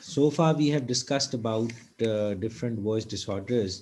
So far we have discussed about different voice disorders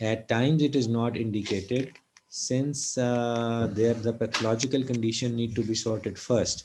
At times it is not indicated since there the pathological condition need to be sorted first.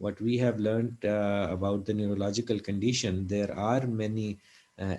what we have learned about the neurological condition, there are many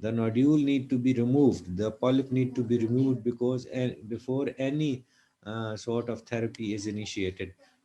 the nodule need to be removed, the polyp need to be removed because before any sort of therapy is initiated.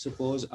suppose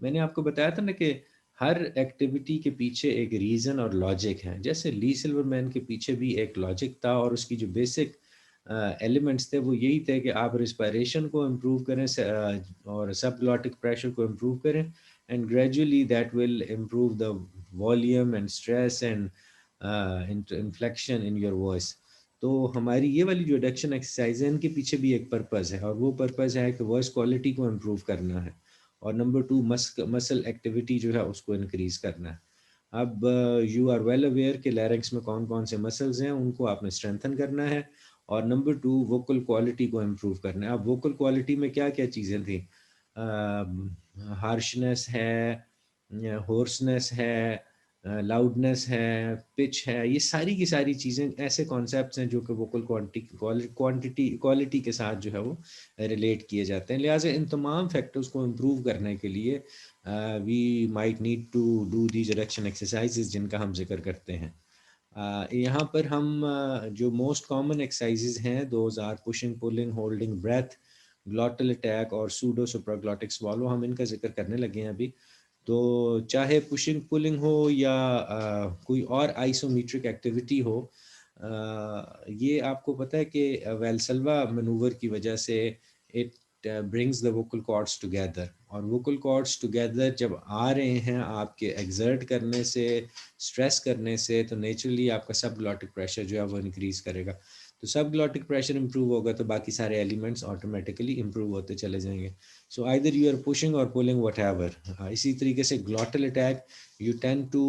میں نے آپ کو بتایا تھا نا کہ ہر activity کے پیچھے ایک ریزن اور لاجک ہے. جیسے لی سلور مین کے پیچھے بھی ایک لاجک تھا اور اس کی جو بیسک ایلیمنٹس تھے وہ یہی تھے کہ آپ ریسپائریشن کو امپروو کریں اور سب گلاٹک پریشر کو امپروو کریں and gradually that will improve the volume and stress and inflection in your voice. تو ہماری یہ والی جو ڈکشن ایکسرسائز ہے ان کے پیچھے بھی ایک پرپز ہے اور وہ پرپز ہے کہ وائس کوالٹی کو امپروو کرنا ہے اور نمبر 2 مسل ایکٹیویٹی جو ہے اس کو انکریز کرنا ہے. اب یو آر ویل اویئر کہ لیرنگس میں کون کون سے مسلز ہیں ان کو آپ نے اسٹرینتھن کرنا ہے اور نمبر 2 ووکل کوالٹی کو امپروو کرنا ہے. اب ووکل کوالٹی میں کیا کیا چیزیں تھیں؟ ہارشنس ہے، ہورسنس ہے، لاؤڈنس ہے، پچ ہے، یہ ساری کی ساری چیزیں ایسے کانسیپٹس ہیں جو کہ ووکل کوالٹی کے ساتھ جو ہے وہ ریلیٹ کیے جاتے ہیں. لہٰذا ان تمام فیکٹرز کو امپروو کرنے کے لیے we might need to do these reduction exercises جن کا ہم ذکر کرتے ہیں. یہاں پر ہم جو موسٹ کامن ایکسرسائزز ہیں those are pushing, pulling, holding breath, glottal attack اور سوڈو سپراگلوٹک سوالو. ہم ان کا ذکر کرنے لگے ہیں ابھی. تو چاہے پشنگ پولنگ ہو یا کوئی اور آئسومیٹرک ایکٹیویٹی ہو، یہ آپ کو پتہ ہے کہ ویلسلوا مینوور کی وجہ سے it brings the vocal cards together. اور ووکل کارڈس ٹوگیدر جب آ رہے ہیں آپ کے ایگزرٹ کرنے سے، اسٹریس کرنے سے، تو نیچرلی آپ کا سب گلاٹک پریشر جو ہے وہ انکریز کرے گا. تو سب گلاٹک پریشر امپروو ہوگا تو باقی سارے ایلیمنٹس آٹومیٹیکلی امپروو ہوتے چلے جائیں گے. So either you are pushing اور پولنگ وٹ ایور. اسی طریقے سے glottal attack you tend to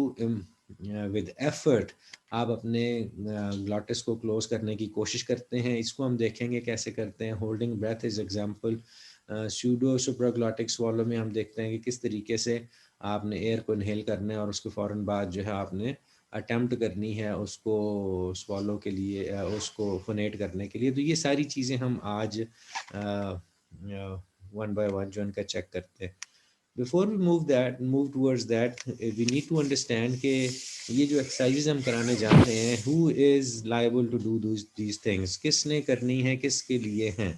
with effort آپ اپنے گلاٹس کو کلوز کرنے کی کوشش کرتے ہیں. اس کو ہم دیکھیں گے کیسے کرتے ہیں. Holding breath as example. Pseudo supraglottic swallow میں ہم دیکھتے ہیں کہ کس طریقے سے آپ نے ایئر کو انہیل کرنا ہے اور اس کے فوراً بعد جو ہے آپ نے اٹیمپٹ کرنی ہے اس کو سوالو کے لیے، اس کو فونیٹ کرنے کے لیے. تو یہ ساری چیزیں ہم آج ون بائی ون جو ان کا چیک کرتے ہیں. Before we move towards that we need to understand کہ یہ جو ایکسرسائزز ہم کرانے جا رہے ہیں who is liable to do these things, کس نے کرنی ہے، کس کے لیے ہیں.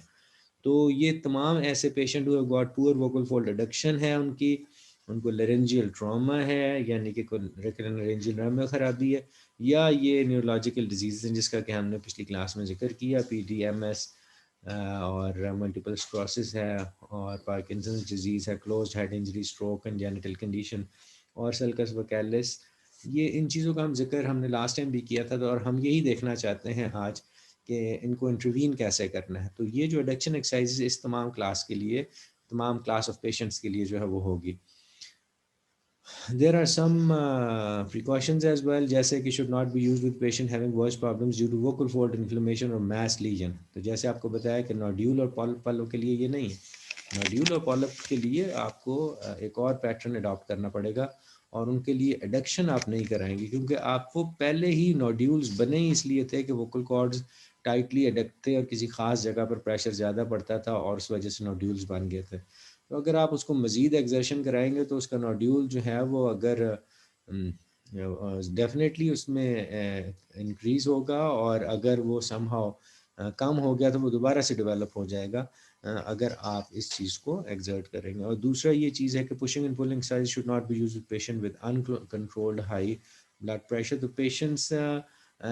تو یہ تمام ایسے پیشنٹ ہوئے گاٹ پور ووکل فولڈ ریڈکشن ہے ان کو لرنجیل ٹراما ہے یعنی کہ ریکرنٹ لرنجیل نرو میں خرابی ہے، یا یہ نیورولوجیکل ڈیزیز ہیں جس کا کہ ہم نے پچھلی کلاس میں ذکر کیا، پی ڈی ایم ایس اور ملٹیپل اسکلروسس ہے اور پارکنسنز ڈیزیز ہے، closed head injury, stroke and genital condition اور سلکس وکیلس. یہ ان چیزوں کا ہم نے لاسٹ ٹائم بھی کیا تھا اور ہم یہی دیکھنا چاہتے ہیں آج کہ ان کو انٹروین کیسے کرنا ہے. تو یہ جو ایڈکشن ایکسرسائز اس تمام کلاس کے لیے، تمام کلاس آف پیشنٹس کے لیے جو ہے وہ ہوگی. There are some precautions as well جیسے کہ should not be used with patient having voice problems due to vocal fold inflammation or mass lesion. تو جیسے آپ کو بتایا کہ نوڈیول اور پالپ والوں کے لیے یہ نہیں ہے. نوڈیول اور پالپ کے لیے آپ کو ایک اور پیٹرن اڈاپٹ کرنا پڑے گا اور ان کے لیے ایڈکشن آپ نہیں کرائیں گے کیونکہ آپ کو پہلے ہی نوڈیولز بنے ہی اس لیے تھے کہ ووکل کارڈز ٹائٹلی اڈکٹ تھے اور کسی خاص جگہ پر پریشر زیادہ پڑتا تھا اور اس وجہ سے نوڈیولز بن گئے تھے. تو اگر آپ اس کو مزید ایگزرشن کرائیں گے تو اس کا نوڈیول جو ہے وہ اگر ڈیفینیٹلی اس میں انکریز ہوگا اور اگر وہ سم ہاؤ کم ہو گیا تو وہ دوبارہ سے ڈیولپ ہو جائے گا اگر آپ اس چیز کو ایگزرٹ کریں گے. اور دوسرا یہ چیز ہے کہ pushing and pulling size should not be use with patient with uncontrolled high blood pressure. تو patients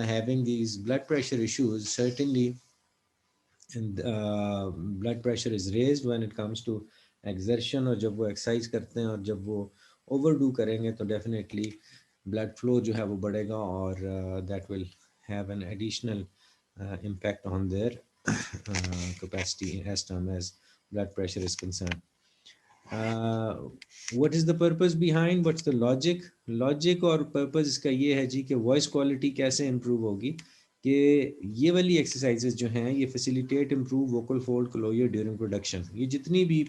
having these blood pressure issues, certainly blood pressure is raised when it comes to exertion. اور جب وہ exercise کرتے ہیں اور جب وہ over do کریں گے تو ڈیفینیٹلی بلڈ فلو جو ہے وہ بڑھے گا اور that will have an additional impact on their capacity as term as blood pressure is concerned. What is the purpose behind, what's the logic اور purpose اس کا یہ ہے جی کہ وائس کوالٹی کیسے امپروو ہوگی کہ یہ والی ایکسرسائزز جو ہیں یہ facilitate improve vocal fold closure during production. یہ جتنی بھی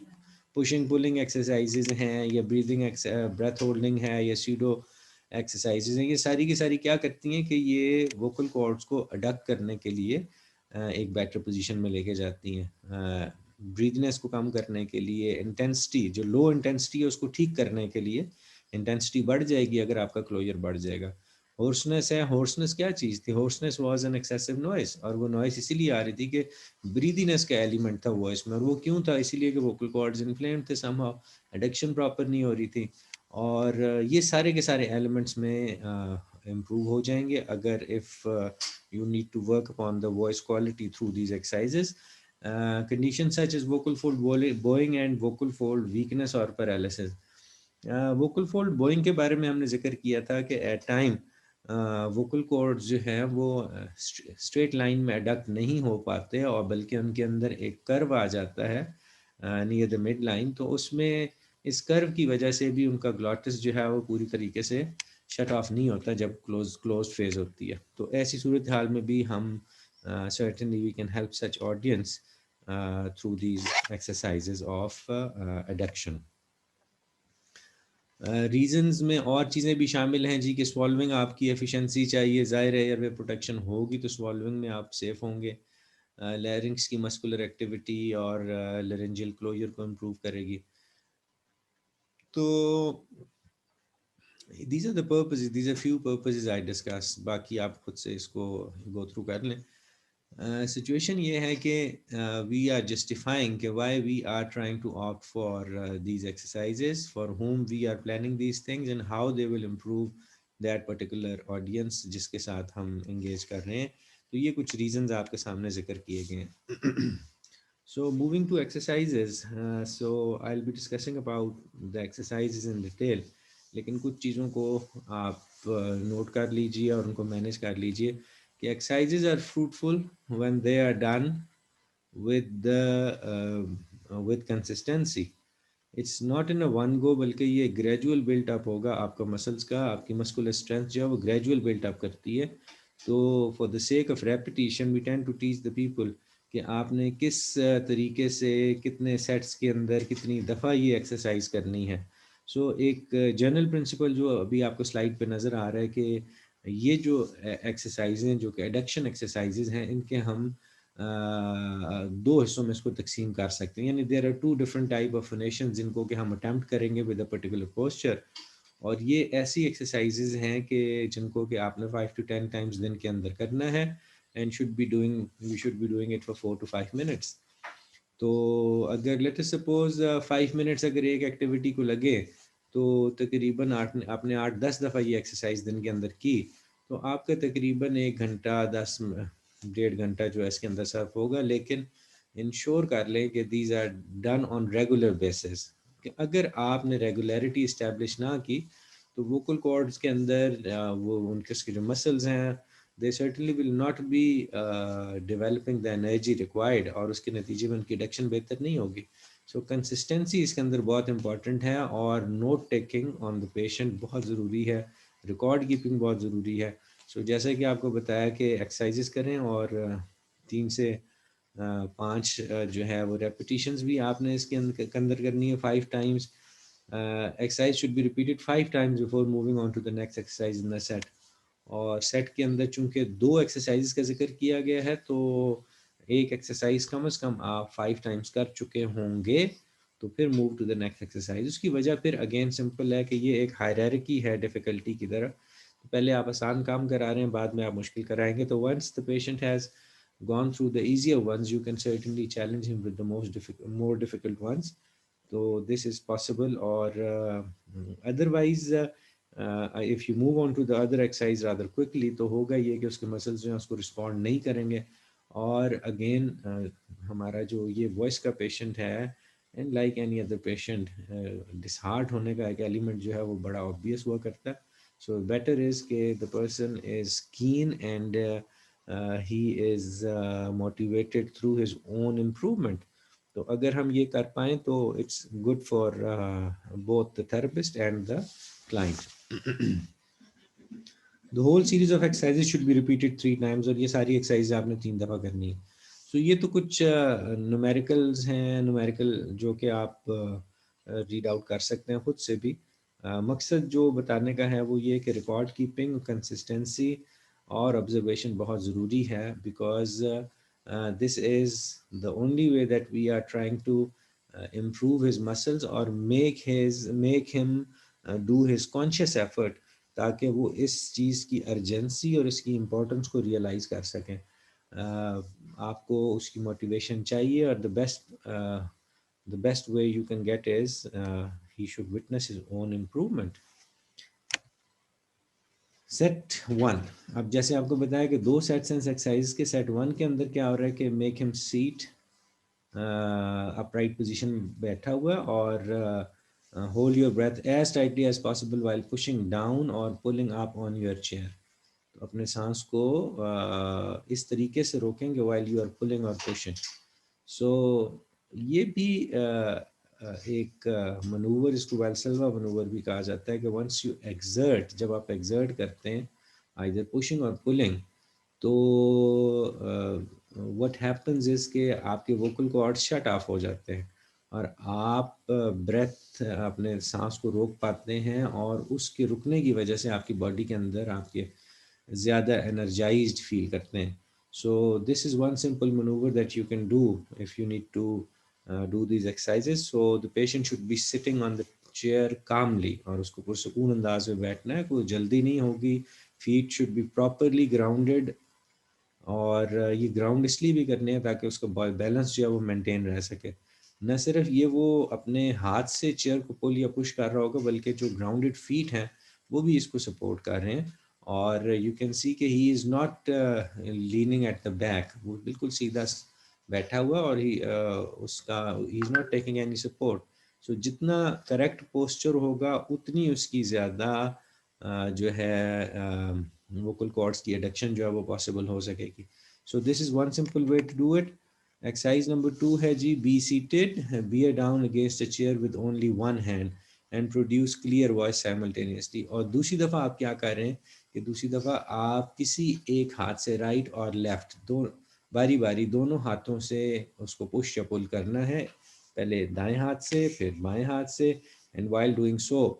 پشنگ پولنگ ایکسرسائزز ہیں یا بریدنگ بریتھ ہولڈنگ ہے یا سیڈو ایکسرسائزز ہیں، یہ ساری کی ساری کیا کرتی ہیں کہ یہ ووکل کارڈز کو اڈکٹ کرنے کے لیے ایک بیٹر پوزیشن میں لے کے جاتی ہیں، بریدنس کو کم کرنے کے لیے، انٹینسٹی جو لو انٹینسٹی ہے اس کو ٹھیک کرنے کے لیے. انٹینسٹی بڑھ جائے گی اگر آپ کا کلوجر بڑھ جائے گا. ہورسنس ہے. ہورسنس کیا چیز تھی؟ ہورسنس واز این ایکسیسو نوائس, اور وہ نوائس اسی لیے آ رہی تھی کہ بریدینس کا ایلیمنٹ تھا وائس میں. اور وہ کیوں تھا؟ اسی لیے کہ ووکل کارڈز انفلیمڈ تھے سم ہاؤ, ایڈکشن پراپر نہیں ہو رہی تھی. اور یہ سارے کے سارے ایلیمنٹس میں امپروو ہو جائیں گے اگر if you need to work upon the voice quality through these exercises. Condition such as vocal fold bowing and vocal fold weakness اور پیرالسس. ووکل فولڈ بوئنگ کے بارے میں ہم نے ذکر کیا تھا کہ ایٹ ٹائم ووکل کارڈز جو ہیں وہ اسٹریٹ لائن میں اڈکٹ نہیں ہو پاتے, اور بلکہ ان کے اندر ایک کرو آ جاتا ہے نیئر دا مڈ لائن. تو اس میں اس کرو کی وجہ سے بھی ان کا گلاٹس جو ہے وہ پوری طریقے سے شٹ آف نہیں ہوتا جب کلوز فیز ہوتی ہے. تو ایسی صورت حال میں بھی ہم certainly we can help such audience through these exercises of adduction. Reasons میں اور چیزیں بھی شامل ہیں جی کہ سوالونگ آپ کی ایفیشنسی چاہیے. ظاہر ہے ایئر وے پروٹیکشن ہوگی تو سوالونگ میں آپ سیف ہوں گے. لیرنگس کی مسکولر ایکٹیویٹی اور لرنجل کلوجر کو امپروو کرے گی. تو these are the purposes, these are few purposes I discuss. باقی آپ خود سے اس کو گو تھرو کر لیں. سچویشن یہ ہے کہ وی آر جسٹیفائنگ کہ why we are trying to opt for these exercises for home we are planning these things and how they will improve that particular audience جس کے ساتھ ہم انگیج کر رہے ہیں. تو یہ کچھ ریزنز آپ کے سامنے ذکر کیے گئے ہیں. So moving to exercises, so I will be discussing about the exercises in detail. لیکن کچھ چیزوں کو آپ نوٹ کر لیجئے اور ان کو مینیج کر لیجئے کہ exercises are fruitful when they are done with consistency. It's not in a one go, بلکہ یہ گریجول بلٹ اپ ہوگا. آپ کا مسلس کا, آپ کی مسکولر اسٹرینتھ جو ہے وہ گریجول بلٹ اپ کرتی ہے. تو for the sake of repetition we tend to teach the people کہ آپ نے کس طریقے سے کتنے سیٹس کے اندر کتنی دفعہ یہ ایکسرسائز کرنی ہے. سو ایک جنرل پرنسپل جو ابھی آپ کو سلائڈ پہ نظر آ رہا ہے کہ یہ جو ایکسرسائز ہیں جو کہ ایڈکشن ایکسرسائزز ہیں, ان کے ہم دو حصوں میں اس کو تقسیم کر سکتے ہیں. یعنی there are two different type of phonation جن کو کہ ہم اٹیمپٹ کریں گے ود اے پرٹیکولر پوسچر. اور یہ ایسی ایکسرسائزز ہیں کہ جن کو کہ آپ نے 5 to 10 ٹائمز دن کے اندر کرنا ہے and you should be doing it for 4 to 5 minutes. تو اگر لیٹ اس سپوز 5 منٹس اگر ایک ایکٹیویٹی کو لگے تو تقریباً آپ نے 8-10 دفعہ یہ ایکسرسائز دن کے اندر کی تو آپ کا تقریباً 1 گھنٹہ 1.5 گھنٹہ جو ہے اس کے اندر صرف ہوگا. لیکن انشور کر لیں کہ these are done on regular basis. کہ اگر آپ نے ریگولیرٹی اسٹیبلش نہ کی تو ووکل کارڈز کے اندر وہ ان کے جو مسلز ہیں they certainly will not be developing the energy required, اور اس کے نتیجے میں ان کی ایڈکشن بہتر نہیں ہوگی. سو کنسسٹنسی اس کے اندر بہت امپورٹنٹ ہے, اور note taking on the patient بہت ضروری ہے, ریکارڈ کیپنگ بہت ضروری ہے. سو جیسا کہ آپ کو بتایا کہ ایکسرسائزز کریں اور 3 سے 5 جو ہے وہ ریپیٹیشنز بھی آپ نے اس کے اندر کرنی ہے 5 times. Exercise should be repeated 5 times before moving on to the next exercise in the set. اور سیٹ کے اندر چونکہ 2 ایکسرسائز کا ذکر کیا گیا ہے تو ایک ایکسرسائز کم از کم آپ 5 ٹائمز کر چکے ہوں گے تو پھر move to the next exercise. اس کی وجہ پھر اگین سمپل ہے کہ یہ ایک ہائرارکی ہے ڈیفیکلٹی کی طرح. پہلے آپ آسان کام کرا رہے ہیں, بعد میں آپ مشکل کرائیں گے. تو once the patient has gone through the easier ones you can certainly challenge him with the more difficult ones. So this is possible. Or otherwise if you move on to the other exercise rather quickly تو ہوگا یہ کہ اس کے muscles جو ہیں اس کو respond نہیں کریں گے. اور اگین ہمارا جو یہ وائس کا پیشنٹ ہے and like any other patient ڈس ہارٹ ہونے کا ایک ایلیمنٹ جو ہے وہ بڑا آبویس ہوا کرتا ہے. سو بیٹر از کہ the person is keen and he is motivated through his own improvement. تو اگر ہم یہ کر پائیں تو it's good for both the therapist and the client. The whole series of exercises should be repeated 3 times, اور یہ ساری ایکسرسائز آپ نے 3 دفعہ کرنی ہے. سو یہ تو کچھ نومیریکلز ہیں, نومیریکل جو کہ آپ ریڈ آؤٹ کر سکتے ہیں خود سے بھی. مقصد جو بتانے کا ہے وہ یہ کہ ریکارڈ کیپنگ, کنسسٹنسی اور آبزرویشن بہت ضروری ہے, because this is the only way that we are trying to improve his muscles or make him do his conscious effort تاکہ وہ اس چیز کی ارجنسی اور اس کی امپورٹنس کو ریئلائز کر سکیں. آپ کو اس کی موٹیویشن چاہیے اور the best way you can get is he should witness his own improvement. Set 1. اب جیسے آپ کو بتایا کہ 2 سیٹس ہیں ایکسرسائز کے. سیٹ 1 کے اندر کیا ہو رہا ہے کہ میک ہم سیٹ اپ رائٹ پوزیشن بیٹھا ہوا اور hold your breath as tightly as possible while pushing down اور pulling up on your chair. تو اپنے سانس کو اس طریقے سے روکیں گے وائل یو آر پولنگ اور پشنگ. سو یہ بھی ایک منور، اس کو ویلسلوا منور بھی کہا جاتا ہے کہ ونس یو ایگزرٹ، جب آپ ایگزرٹ کرتے ہیں آئیدر پشنگ اور پولنگ، تو what happens is کہ آپ کے ووکل کارڈ شٹ آف ہو جاتے ہیں اور آپ بریتھ اپنے سانس کو روک پاتے ہیں، اور اس کے رکنے کی وجہ سے آپ کی باڈی کے اندر آپ کے زیادہ انرجائزڈ فیل کرتے ہیں. So this is one simple manoeuvre that you can do if you need to do these exercises. So the patient should be sitting on the chair calmly, اور اس کو پرسکون انداز میں بیٹھنا ہے، کوئی جلدی نہیں ہوگی. Feet should be properly grounded, اور یہ گراؤنڈ اس لیے بھی کرنے ہیں تاکہ اس کا بیلنس جو ہے وہ مینٹین رہ سکے. نہ صرف یہ وہ اپنے ہاتھ سے چیئر کو پل یا پش کر رہا ہوگا، بلکہ جو گراؤنڈڈ فیٹ ہیں وہ بھی اس کو سپورٹ کر رہے ہیں. اور یو کین سی کہ he is not leaning at the back, وہ بالکل سیدھا بیٹھا ہوا، اور اس کا he is not taking any support. So جتنا کریکٹ پوسچر ہوگا اتنی اس کی زیادہ جو ہے ووکل کارڈس کی ایڈکشن جو ہے وہ پاسبل ہو سکے گی. So this is one simple way to do it. Exercise number 2 ہے جی، be seated, bear down against a chair with only one hand and produce clear voice simultaneously. اور دوسری دفعہ آپ کیا کر رہے ہیں کہ دوسری دفعہ آپ کسی ایک ہاتھ سے رائٹ اور لیفٹ دو باری باری دونوں ہاتھوں سے اس کو پش یا پل کرنا ہے، پہلے دائیں ہاتھ سے پھر بائیں ہاتھ سے. اینڈ وائل ڈوئنگ سو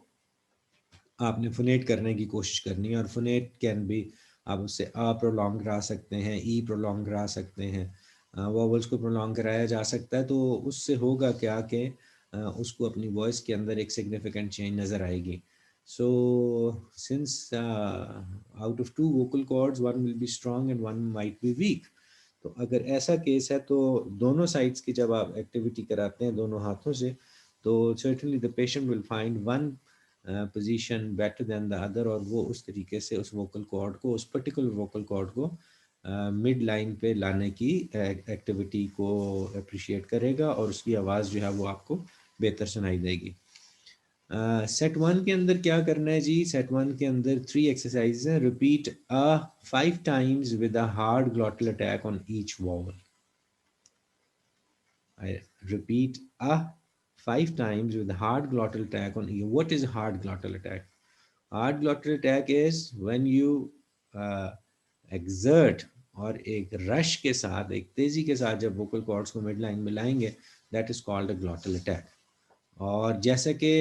آپ نے فونیٹ کرنے کی کوشش کرنی ہے، اور فونیٹ کین بھی آپ اس سے پرولونگ کرا سکتے ہیں، ای پرولونگ کرا سکتے ہیں، واولس کو پرولونگ کرایا جا سکتا ہے. تو اس سے ہوگا کیا کہ اس کو اپنی وائس کے اندر ایک سگنیفیکنٹ چینج نظر آئے گی. So since out of 2 vocal cords one will be strong and one might be weak. تو اگر ایسا کیس ہے تو دونوں سائڈس کی جب آپ ایکٹیویٹی کراتے ہیں دونوں ہاتھوں سے، تو certainly the patient will find one position better than the other، اور وہ اس طریقے سے اس ووکل کارڈ کو، اس پرٹیکولر ووکل کارڈ کو مڈ لائن پہ لانے کی ایکٹیویٹی کو اپریشیٹ کرے گا، اور اس کی آواز جو ہے وہ آپ کو بہتر سنائی دے گی. سیٹ 1 کے اندر کیا کرنا ہے جی؟ سیٹ 1 کے اندر 3 ایکسرسائز ہیں. Repeat 5 times with a hard glottal attack on each vowel. I repeat 5 times with a hard glottal attack on each. What is a hard glottal attack? Hard glottal attack is when you exert اور ایک رش کے ساتھ، ایک تیزی کے ساتھ جب vocal cords کو مڈ لائن میں لائیں گے، that is called a glottal attack. اور جیسا کہ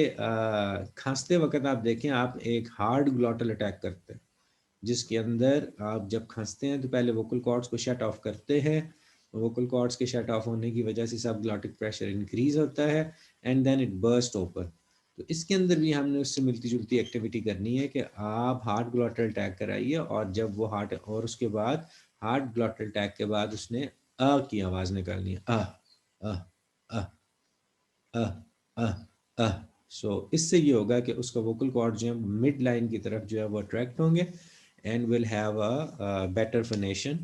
کھانستے وقت آپ دیکھیں، آپ ایک ہارڈ گلوٹل اٹیک کرتے ہیں جس کے اندر آپ جب کھانستے ہیں تو پہلے ووکل کارڈس کو شٹ آف کرتے ہیں. ووکل کارڈس کے شٹ آف ہونے کی وجہ سے سب گلوٹک پریشر انکریز ہوتا ہے and then it burst open. تو اس کے اندر بھی ہم نے اس سے ملتی جلتی ایکٹیویٹی کرنی ہے کہ آپ ہارڈ گلوٹل اٹیک کرائیے، اور جب وہ ہارڈ، اور اس کے بعد ہارڈ گلوٹل اٹیک کے بعد اس نے کی آواز نکالنی ہے. سو اس سے یہ ہوگا کہ اس کا ووکل کارڈ جو ہے مڈ لائن کی طرف جو ہے وہ اٹریکٹ ہوں گے and will have a better phonation.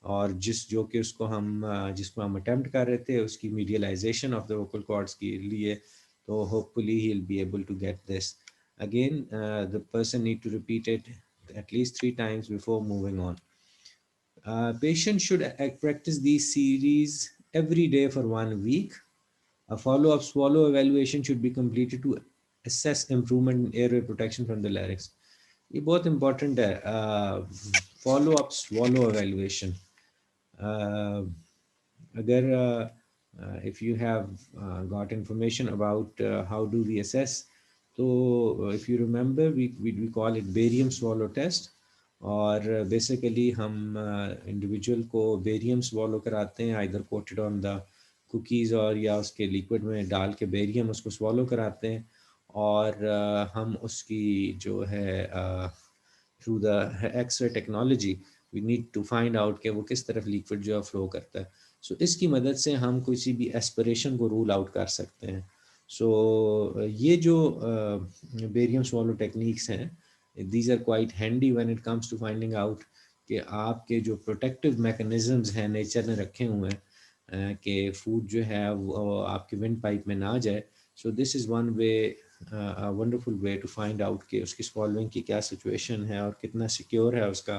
اور جو کہ اس کو ہم جس کو ہم اٹیمپٹ کر رہے تھے اس کی medialization of the vocal cords کے لیے، تو hopefully he will be able to get this. Again the person need to repeat it at least 3 times before moving on. Patient should practice these series every day for 1 week. A follow-up swallow evaluation should be completed to assess improvement in airway protection from the larynx. یہ بہت important ہے. Follow up swallow evaluation. اگر if you have got information about how do we assess, تو if you remember we call it barium swallow test. اور basically ہم individual کو barium سوالو کراتے ہیں either coated on the cookies اور یا اس کے لیکوڈ میں ڈال کے بیریم اس کو سوالو کراتے ہیں، اور ہم اس کی جو ہے through the X ray technology we need to find out کہ وہ کس طرف لیکوڈ جو ہے فلو کرتا ہے. سو اس کی مدد سے ہم کسی بھی ایسپریشن کو رول آؤٹ کر سکتے ہیں. سو یہ جو بیریم سوالو ٹیکنیکس ہیں these are quite handy when it comes to finding out کہ آپ کے جو پروٹیکٹیو میکنزمز ہیں نیچر نے رکھے ہوئے ہیں کہ فوڈ جو ہے وہ آپ کے ونڈ پائپ میں نہ جائے. So this is one way wonderful way to find out کہ اس کی سوالونگ کی کیا سچویشن ہے اور کتنا سیکیور ہے اس کا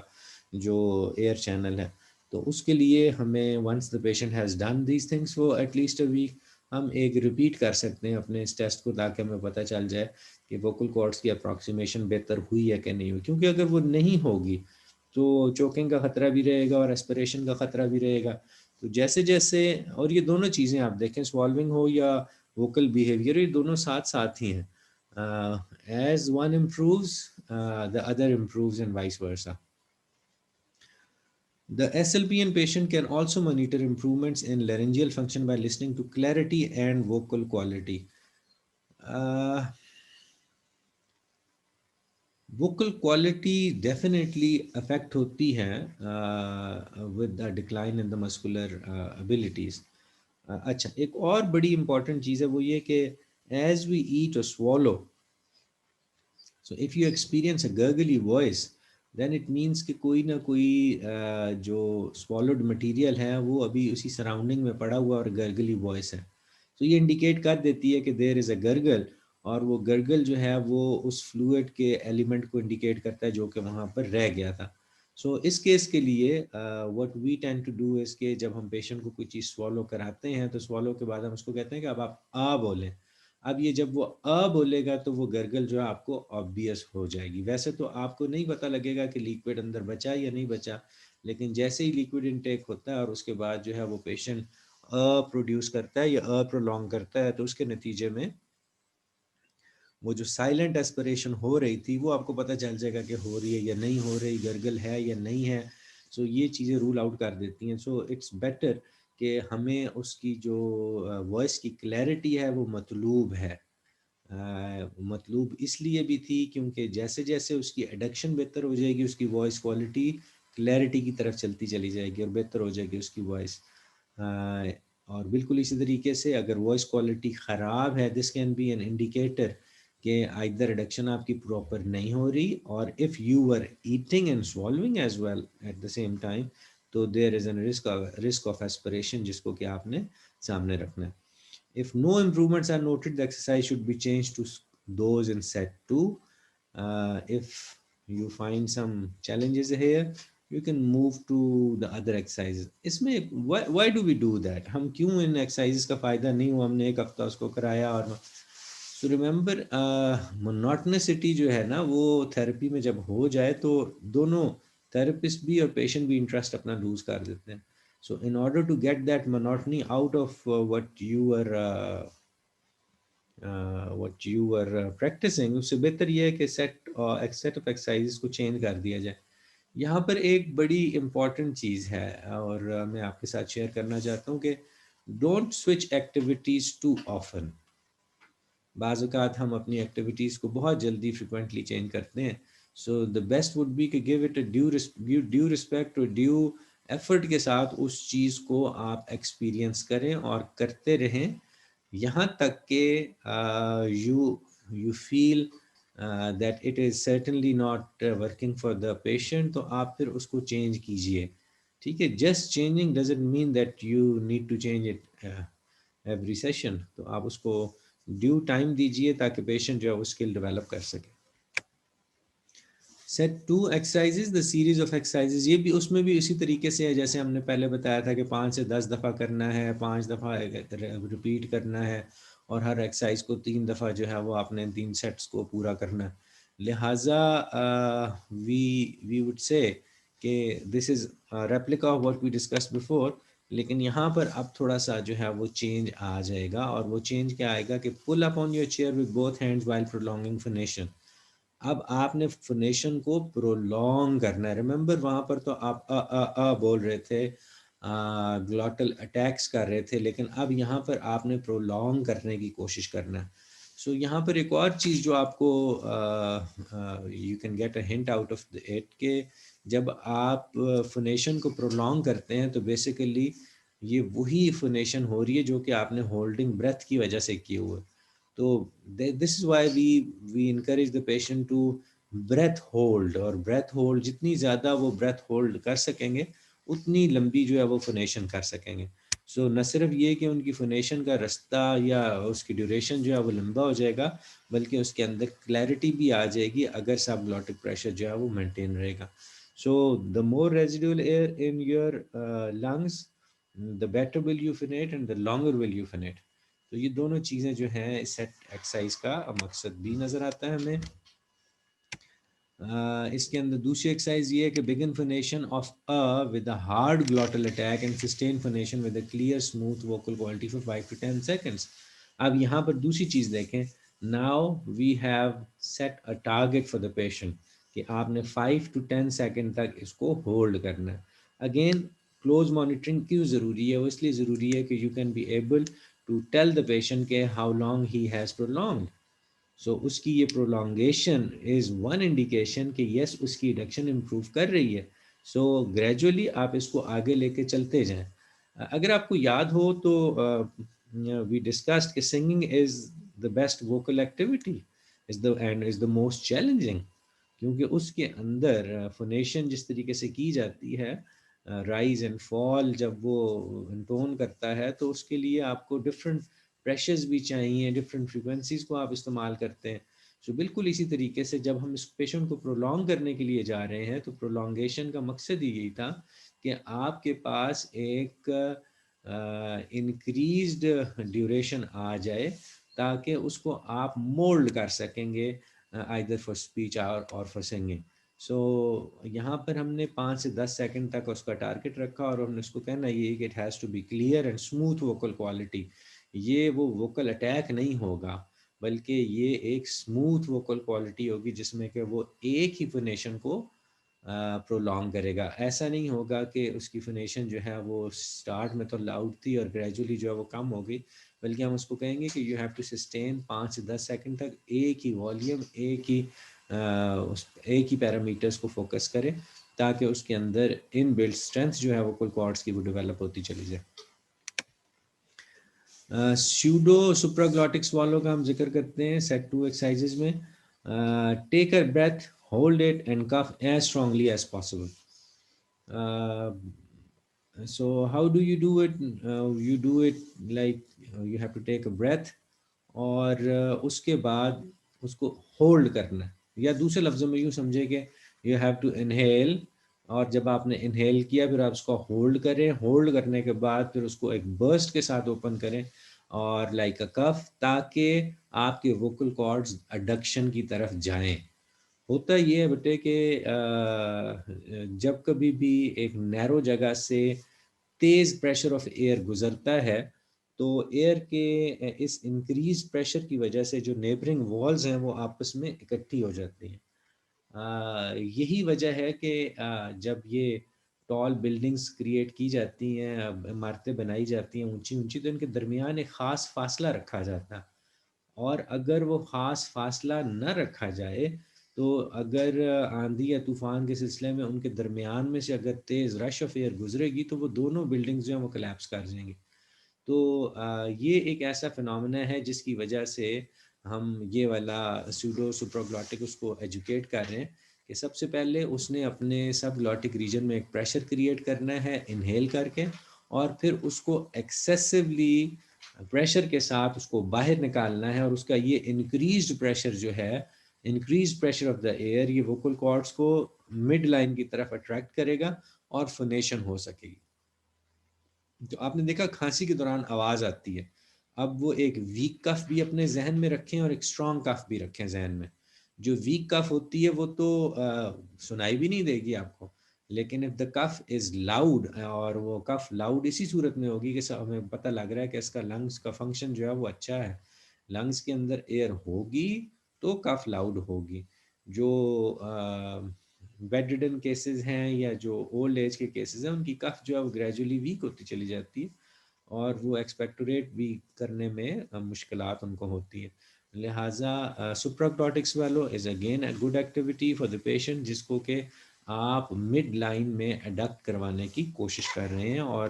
جو ایئر چینل ہے. تو اس کے لیے ہمیں once the patient has done these things وہ ایٹ لیسٹ اے ویک ہم ایک ریپیٹ کر سکتے ہیں اپنے اس ٹیسٹ کو تاکہ ہمیں پتہ چل جائے کہ ووکل کارڈس کی اپروکسیمیشن بہتر ہوئی ہے کہ نہیں ہوئی. کیونکہ اگر وہ نہیں ہوگی تو چوکنگ کا خطرہ بھی رہے گا اور ایسپریشن کا خطرہ بھی رہے گا. تو جیسے جیسے اور یہ دونوں چیزیں آپ دیکھیں سوالونگ ہو یا ووکل بیہیویئر یہ دونوں ساتھ ساتھ ہی ہیں. As one improves the other improves and vice versa. The SLPN patient can also monitor improvements in laryngeal function by listening to clarity and vocal quality. Vocal quality definitely affect ہوتی ہے with the decline in the muscular abilities. اچھا ایک اور بڑی important چیز ہے وہ یہ کہ as we eat or swallow, so if you experience a gurgly voice then it means کہ کوئی نہ کوئی جو swallowed material ہے وہ ابھی اسی سراؤنڈنگ میں پڑا ہوا اور گرگلی وائس ہے. تو یہ انڈیکیٹ کر دیتی ہے کہ دیر از اے گرگل اور وہ گرگل جو ہے وہ اس فلوئڈ کے ایلیمنٹ کو انڈیکیٹ کرتا ہے جو کہ وہاں پر رہ گیا تھا. سو اس کیس کے لیے what we tend to do is کہ جب ہم پیشنٹ کو کوئی چیز سوالو کراتے ہیں تو سوالو کے بعد ہم اس کو کہتے ہیں کہ اب آپ آ بولیں. اب یہ جب وہ بولے گا تو وہ گرگل جو ہے آپ کو آبویس ہو جائے گی. ویسے تو آپ کو نہیں پتہ لگے گا کہ لیکوڈ اندر بچا یا نہیں بچا, لیکن جیسے ہی لیکوڈ انٹیک ہوتا ہے اور اس کے بعد جو ہے وہ پیشنٹ پروڈیوس کرتا ہے یا پرولونگ کرتا ہے تو اس کے نتیجے میں وہ جو سائلنٹ ایسپریشن ہو رہی تھی وہ آپ کو پتہ چل جائے گا کہ ہو رہی ہے یا نہیں ہو رہی, گرگل ہے یا نہیں ہے. سو یہ چیزیں رول آؤٹ کر دیتی ہیں. سو اٹس بیٹر کہ ہمیں اس کی جو وائس کی کلیئرٹی ہے وہ مطلوب ہے. مطلوب اس لیے بھی تھی کیونکہ جیسے جیسے اس کی ایڈکشن بہتر ہو جائے گی اس کی وائس کوالٹی کلیئرٹی کی طرف چلتی چلی جائے گی اور بہتر ہو جائے گی اس کی وائس. اور بالکل اسی طریقے سے اگر وائس کوالٹی خراب ہے this can be an indicator کہ آئدر ریڈکشن آپ کی پراپر نہیں ہو رہی اور if you are eating and swallowing as well at the same time تو there is an risk of aspiration جس کو کہ آپ نے سامنے رکھنا ہے. If no improvements are noted, the exercise should be changed to those in set 2. If you find some challenges here, you can move to the other exercises. اس میں why do we do that? ہم کیوں ان exercises کا فائدہ نہیں ہوا, ہم نے ایک ہفتہ اس کو کرایا اور so remember monotonicity جو ہے نا وہ تھراپی میں جب ہو جائے تو دونوں تھراپسٹ بھی اور پیشنٹ بھی انٹرسٹ اپنا لوز کر دیتے ہیں. So in order to get that monotony out of what you were practicing, اس سے بہتر یہ ہے کہ set of exercises کو چینج کر دیا جائے. یہاں پر ایک بڑی امپورٹنٹ چیز ہے اور میں آپ کے ساتھ شیئر کرنا چاہتا ہوں کہ don't switch activities too often. بعض اوقات ہم اپنی ایکٹیویٹیز کو بہت جلدی فریکوینٹلی چینج کرتے ہیں. سو دا بیسٹ وڈ بی کہ گیو اٹ ڈیو رسپیکٹ اور ڈیو ایفرٹ کے ساتھ اس چیز کو آپ ایکسپیرئنس کریں اور کرتے رہیں یہاں تک کہ you feel that it is certainly not working for the patient تو آپ پھر اس کو چینج کیجیے. ٹھیک ہے, just changing doesn't mean that you need to change it every session. تو آپ اس کو ڈیو ٹائم دیجیے تاکہ پیشنٹ جو ہے وہ اسکل ڈیولپ کر سکے. Set 2 exercises the series of exercises یہ بھی اس میں بھی اسی طریقے سے ہے جیسے ہم نے پہلے بتایا تھا کہ 5 سے 10 دفعہ کرنا ہے, 5 دفعہ ریپیٹ کرنا ہے اور ہر ایکسرسائز کو 3 دفعہ جو ہے وہ آپ نے 3 سیٹس کو پورا کرنا ہے. لہٰذا وی وڈ سے کہ this is replica of what we discuss before, لیکن یہاں پر اب تھوڑا سا جو ہے وہ چینج آ جائے گا اور وہ چینج کیا آئے گا کہ pull up on your chair with both hands while prolonging phonation. اب آپ نے فنیشن کو پرولونگ کرنا ہے. ریممبر وہاں پر تو آپ بول رہے تھے, گلوٹل اٹیکس کر رہے تھے, لیکن اب یہاں پر آپ نے پرولونگ کرنے کی کوشش کرنا ہے. سو یہاں پر ایک اور چیز جو آپ کو you can get a hint out of it کہ جب آپ فونیشن کو پرولونگ کرتے ہیں تو بیسیکلی یہ وہی فونیشن ہو رہی ہے جو کہ آپ نے ہولڈنگ بریتھ کی وجہ سے کی ہوئے. تو this is why we encourage the patient to breath hold, اور بریتھ ہولڈ جتنی زیادہ وہ بریتھ ہولڈ کر سکیں گے اتنی لمبی جو ہے وہ فونیشن کر سکیں گے. سو نہ صرف یہ کہ ان کی فونیشن کا رستہ یا اس کی ڈیوریشن جو ہے وہ لمبا ہو جائے گا, بلکہ اس کے اندر کلیئرٹی بھی آ جائے گی اگر سب گلوٹک پریشر جو ہے وہ مینٹین رہے گا. So the more residual air in your lungs the better will you phonate and the longer will you phonate. تو یہ دونوں چیزیں جو ہیں اس سیٹ ایکسرسائز کا مقصد بھی نظر آتا ہے ہمیں. اس کے اندر دوسری ایکسرسائز یہ ہے کہ begin phonation of with a hard glottal attack and sustain phonation with a clear smooth vocal quality for 5 to 10 seconds. اب یہاں پر دوسری چیز دیکھیں, now we have set a target for the patient کہ آپ نے 5 to 10 سیکنڈ تک اس کو ہولڈ کرنا ہے. اگین کلوز مانیٹرنگ کیوں ضروری ہے؟ وہ اس لیے ضروری ہے کہ you can be able to tell the patient کہ how long he has prolonged. So اس کی یہ پرولونگیشن از ون انڈیکیشن کہ یس اس کی ایڈکشن امپروو کر رہی ہے. سو گریجولی آپ اس کو آگے لے کے چلتے جائیں. اگر آپ کو یاد ہو تو وی ڈسکسڈ کہ singing is the best vocal activity and is the most challenging, کیونکہ اس کے اندر فونیشن جس طریقے سے کی جاتی ہے, رائز اینڈ فال جب وہ انٹون کرتا ہے تو اس کے لیے آپ کو ڈفرینٹ پریشرز بھی چاہیے, ڈفرینٹ فریکوینسیز کو آپ استعمال کرتے ہیں. سو بالکل اسی طریقے سے جب ہم اس پیشنٹ کو پرولونگ کرنے کے لیے جا رہے ہیں تو پرولونگیشن کا مقصد ہی یہی تھا کہ آپ کے پاس ایک انکریزڈ ڈیوریشن آ جائے تاکہ اس کو آپ مولڈ کر سکیں گے آئدر فار اسپیچ اور فار سنگنگ. سو یہاں پر ہم نے 5 سے 10 سیکنڈ تک اس کا ٹارگیٹ رکھا اور ہم نے اس کو کہنا یہ کہ it has to be clear and smooth vocal quality. یہ وہ ووکل اٹیک نہیں ہوگا بلکہ یہ ایک اسموتھ ووکل کوالٹی ہوگی جس میں کہ وہ ایک ہی فونیشن کو پرولونگ کرے گا. ایسا نہیں ہوگا کہ اس کی فونیشن جو ہے وہ اسٹارٹ میں تو لاؤڈ تھی اور گریجولی جو ہے وہ کم ہو گئی, بلکہ ہم اس کو کہیں گے کہ یو ہیو ٹو سسٹین 5 سے 10 سیکنڈ تک ایک ہی والیوم, ایک ہی پیرامیٹرز کو فوکس کرے تاکہ اس کے اندر ان بلڈ اسٹرینتھ جو ہے ووکل کارڈز کی وہ ڈیولپ ہوتی چلی جائے. سیوڈو سپراگلوٹک سوالو کا ہم ذکر کرتے ہیں سیٹ 2 ایکسرسائزز میں. Take a breath, hold it and cough as strongly as possible. So how do you do it? You do it like you have to take a breath اور اس کے بعد اس کو ہولڈ کرنا ہے, یا دوسرے لفظوں میں یوں سمجھے کہ یو ہیو ٹو انہیل, اور جب آپ نے انہیل کیا پھر آپ اس کو ہولڈ کریں, ہولڈ کرنے کے بعد پھر اس کو ایک برسٹ کے ساتھ اوپن کریں اور لائک اے کف, تاکہ آپ کے ووکل کارڈز اڈکشن کی طرف جائیں. ہوتا یہ ہے بیٹے کہ جب کبھی بھی ایک نیرو جگہ سے تیز پریشر آف ایئر گزرتا ہے تو ایئر کے اس انکریز پریشر کی وجہ سے جو نیبرنگ والز ہیں وہ آپس میں اکٹھی ہو جاتی ہیں. یہی وجہ ہے کہ جب یہ ٹال بلڈنگز کریٹ کی جاتی ہیں, عمارتیں بنائی جاتی ہیں اونچی اونچی, تو ان کے درمیان ایک خاص فاصلہ رکھا جاتا ہے, اور اگر وہ خاص فاصلہ نہ رکھا جائے تو اگر آندھی یا طوفان کے سلسلے میں ان کے درمیان میں سے اگر تیز رش آف ایئر گزرے گی تو وہ دونوں بلڈنگز جو ہیں وہ کلیپس کر جائیں گی. تو یہ ایک ایسا فنامنا ہے جس کی وجہ سے ہم یہ والا سیوڈو سپراگلوٹک اس کو ایجوکیٹ کر رہے ہیں کہ سب سے پہلے اس نے اپنے سب گلوٹک ریجن میں ایک پریشر کریٹ کرنا ہے انہیل کر کے, اور پھر اس کو ایکسیسولی پریشر کے ساتھ اس کو باہر نکالنا ہے, اور اس کا یہ انکریزڈ پریشر جو ہے, increase pressure of the air, یہ ووکل کارڈز کو مڈ لائن کی طرف اٹریکٹ کرے گا اور فونیشن ہو سکے گی. تو آپ نے دیکھا کھانسی کے دوران آواز آتی ہے, اب وہ ایک ویک کف بھی اپنے ذہن میں رکھیں اور ایک اسٹرانگ کف بھی رکھیں ذہن میں. جو ویک کف ہوتی ہے وہ تو سنائی بھی نہیں دے گی آپ کو, لیکن if the cuff is loud, اور وہ کف لاؤڈ اسی صورت میں ہوگی کہ ہمیں پتہ لگ رہا ہے کہ اس کا لنگس کا فنکشن جو ہے وہ اچھا ہے, لنگس کے اندر ایئر ہوگی تو کف لاؤڈ ہوگی. جو بیڈ ریڈن کیسز ہیں یا جو اولڈ ایج کے کیسز ہیں ان کی کف جو ہے وہ گریجولی ویک ہوتی چلی جاتی ہے, اور وہ ایکسپیکٹوریٹ بھی کرنے میں مشکلات ان کو ہوتی ہیں. لہٰذا supraglottics valve is again a good activity for the patient, جس کو کہ آپ مڈ لائن میں اڈکٹ کروانے کی کوشش کر رہے ہیں اور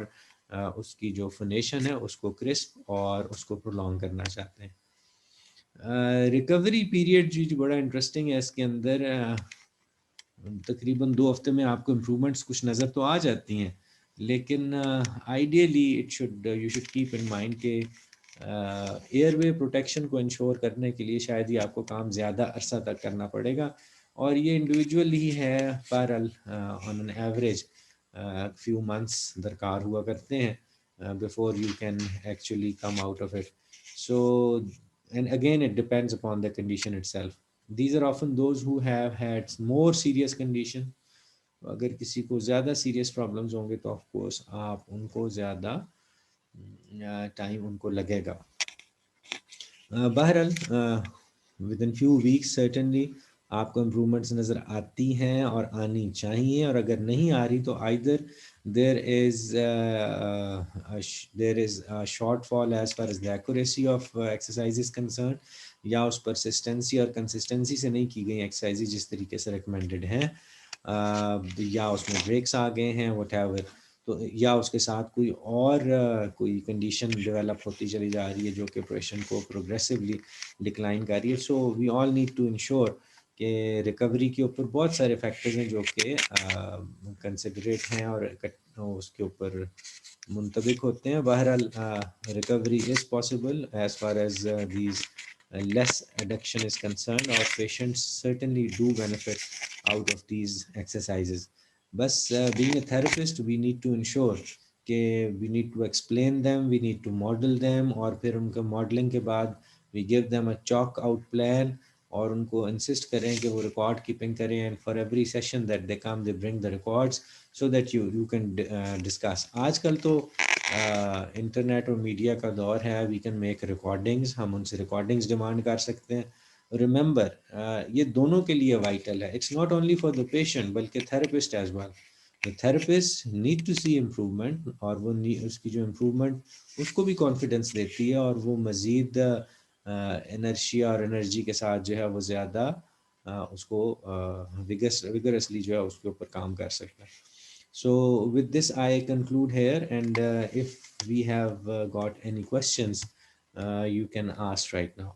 اس کی جو فونیشن ہے اس کو کرسپ اور اس کو پرولونگ کرنا چاہتے ہیں. ریکوری پیریڈ جو بڑا انٹرسٹنگ ہے، اس کے اندر تقریباً 2 ہفتے میں آپ کو امپرومنٹس کچھ نظر تو آ جاتی ہیں، لیکن ideally you should keep in mind کہ ایئر وے پروٹیکشن کو انشور کرنے کے لیے شاید ہی آپ کو کام زیادہ عرصہ تک کرنا پڑے گا، اور یہ انڈیویجول ہی ہے، بہرحال آن این ایوریج فیو منتھس درکار ہوا کرتے ہیں before you can actually come out of it. So, and again it depends upon the condition itself. These are often those who have had more serious condition. اگر کسی کو زیادہ serious problems ہوں گے تو آف کورس آپ ان کو زیادہ ٹائم ان کو لگے گا. بہرحال with in few weeks certainly آپ کو امپرومنٹس نظر آتی ہیں اور آنی چاہیے، اور اگر نہیں آ رہی تو either there is a shortfall as far as the accuracy of exercise is concerned، یا اس پرسسٹنسی اور کنسسٹنسی سے نہیں کی گئی ایکسرسائز جس طریقے سے ریکمینڈڈ ہیں، یا اس میں بریکس آ گئے ہیں وٹ ایور، تو یا اس کے ساتھ کوئی اور کوئی کنڈیشن ڈیولپ ہوتی چلی جا رہی ہے جو کہ پیشنٹ کو پروگریسولی ڈکلائن کر رہی ہے. سو وی آل نیڈ ٹو انشور کہ ریکوری کے اوپر بہت سارے فیکٹرز ہیں جو کہ کنسیڈریٹ ہیں اور اس کے اوپر منطبق ہوتے ہیں. بہرحال recovery is possible as far as these less addiction is concerned, or patients certainly do benefit out of these exercises. But being a therapist, we need to ensure کہ we need to explain them, we need to model them، اور پھر ان کا modelling کے بعد we give them a chalk out plan، اور ان کو insist کریں کہ وہ ریکارڈ کیپنگ کریں، and for every session that they come they bring the records so that you can discuss. آج کل تو انٹرنیٹ اور میڈیا کا دور ہے، وی کین میک ریکارڈنگز، ہم ان سے ریکارڈنگز ڈیمانڈ کر سکتے ہیں. ریممبر یہ دونوں کے لیے وائٹل ہے، it's not only for the patient بلکہ therapist as well. The therapist need to see improvement، اور وہ اس کی جو امپرومنٹ اس کو بھی کانفیڈنس دیتی ہے، اور وہ مزید انرشیا اور انرجی کے ساتھ جو ہے وہ زیادہ اس کو وگرسلی جو ہے اس کے اوپر کام کر سکتا ہے. So with this I conclude here، and if we have got any questions you can ask right now.